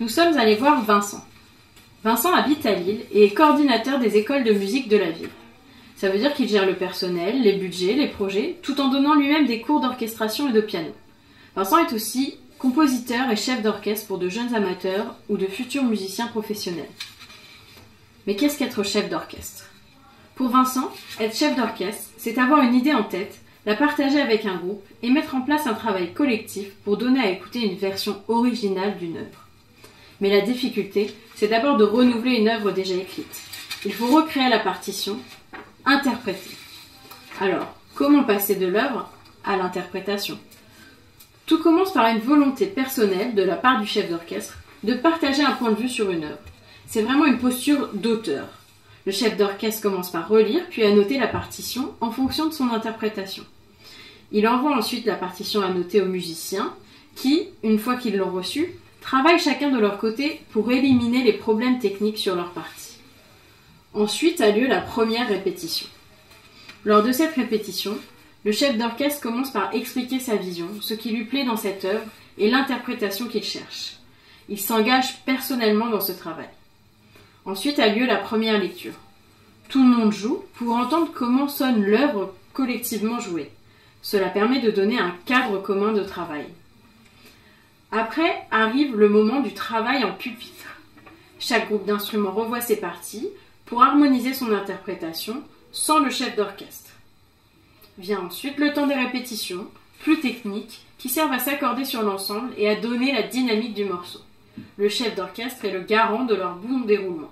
Nous sommes allés voir Vincent. Vincent habite à Lille et est coordinateur des écoles de musique de la ville. Ça veut dire qu'il gère le personnel, les budgets, les projets, tout en donnant lui-même des cours d'orchestration et de piano. Vincent est aussi compositeur et chef d'orchestre pour de jeunes amateurs ou de futurs musiciens professionnels. Mais qu'est-ce qu'être chef d'orchestre? Pour Vincent, être chef d'orchestre, c'est avoir une idée en tête, la partager avec un groupe et mettre en place un travail collectif pour donner à écouter une version originale d'une œuvre. Mais la difficulté, c'est d'abord de renouveler une œuvre déjà écrite. Il faut recréer la partition, interpréter. Alors, comment passer de l'œuvre à l'interprétation? Tout commence par une volonté personnelle de la part du chef d'orchestre de partager un point de vue sur une œuvre. C'est vraiment une posture d'auteur. Le chef d'orchestre commence par relire, puis à noter la partition en fonction de son interprétation. Il envoie ensuite la partition à noter aux musiciens qui, une fois qu'ils l'ont reçue, travaillent chacun de leur côté pour éliminer les problèmes techniques sur leur partie. Ensuite a lieu la première répétition. Lors de cette répétition, le chef d'orchestre commence par expliquer sa vision, ce qui lui plaît dans cette œuvre et l'interprétation qu'il cherche. Il s'engage personnellement dans ce travail. Ensuite a lieu la première lecture. Tout le monde joue pour entendre comment sonne l'œuvre collectivement jouée. Cela permet de donner un cadre commun de travail. Après arrive le moment du travail en pupitre. Chaque groupe d'instruments revoit ses parties pour harmoniser son interprétation sans le chef d'orchestre. Vient ensuite le temps des répétitions, plus techniques, qui servent à s'accorder sur l'ensemble et à donner la dynamique du morceau. Le chef d'orchestre est le garant de leur bon déroulement.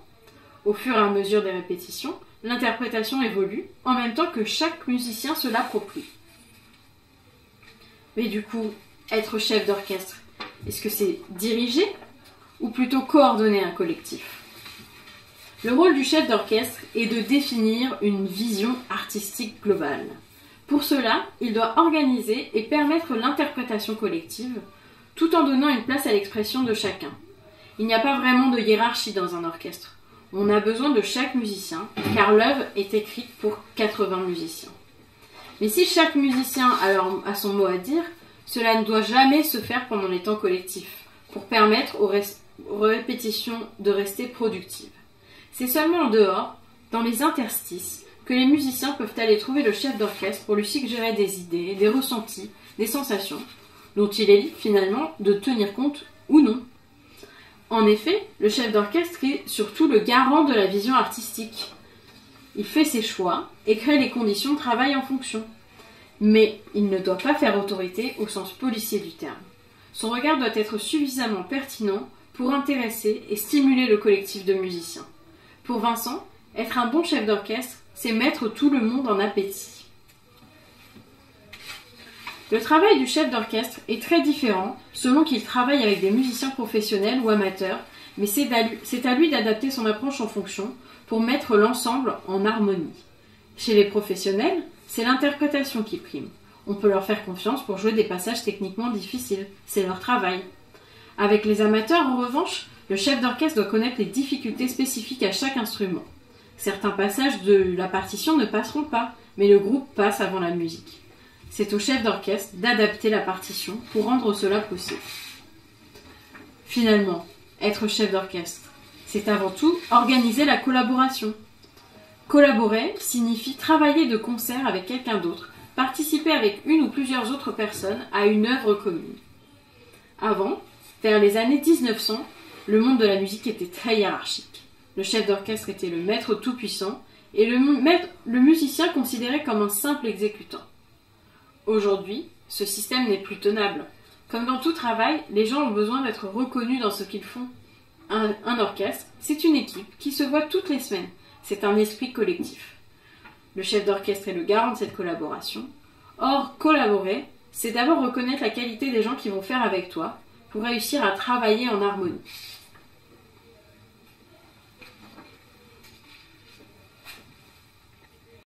Au fur et à mesure des répétitions, l'interprétation évolue en même temps que chaque musicien se l'approprie. Mais du coup, être chef d'orchestre, est-ce que c'est diriger ou plutôt coordonner un collectif? Le rôle du chef d'orchestre est de définir une vision artistique globale. Pour cela, il doit organiser et permettre l'interprétation collective, tout en donnant une place à l'expression de chacun. Il n'y a pas vraiment de hiérarchie dans un orchestre. On a besoin de chaque musicien, car l'œuvre est écrite pour 80 musiciens. Mais si chaque musicien a son mot à dire, cela ne doit jamais se faire pendant les temps collectifs, pour permettre aux répétitions de rester productives. C'est seulement en dehors, dans les interstices, que les musiciens peuvent aller trouver le chef d'orchestre pour lui suggérer des idées, des ressentis, des sensations, dont il est libre finalement de tenir compte ou non. En effet, le chef d'orchestre est surtout le garant de la vision artistique. Il fait ses choix et crée les conditions de travail en fonction. Mais il ne doit pas faire autorité au sens policier du terme. Son regard doit être suffisamment pertinent pour intéresser et stimuler le collectif de musiciens. Pour Vincent, être un bon chef d'orchestre, c'est mettre tout le monde en appétit. Le travail du chef d'orchestre est très différent selon qu'il travaille avec des musiciens professionnels ou amateurs, mais c'est à lui d'adapter son approche en fonction pour mettre l'ensemble en harmonie. Chez les professionnels, c'est l'interprétation qui prime. On peut leur faire confiance pour jouer des passages techniquement difficiles, c'est leur travail. Avec les amateurs, en revanche, le chef d'orchestre doit connaître les difficultés spécifiques à chaque instrument. Certains passages de la partition ne passeront pas, mais le groupe passe avant la musique. C'est au chef d'orchestre d'adapter la partition pour rendre cela possible. Finalement, être chef d'orchestre, c'est avant tout organiser la collaboration. Collaborer signifie travailler de concert avec quelqu'un d'autre, participer avec une ou plusieurs autres personnes à une œuvre commune. Avant, vers les années 1900, le monde de la musique était très hiérarchique. Le chef d'orchestre était le maître tout-puissant et le musicien considéré comme un simple exécutant. Aujourd'hui, ce système n'est plus tenable. Comme dans tout travail, les gens ont besoin d'être reconnus dans ce qu'ils font. Un orchestre, c'est une équipe qui se voit toutes les semaines. C'est un esprit collectif. Le chef d'orchestre est le garant de cette collaboration. Or, collaborer, c'est d'abord reconnaître la qualité des gens qui vont faire avec toi pour réussir à travailler en harmonie.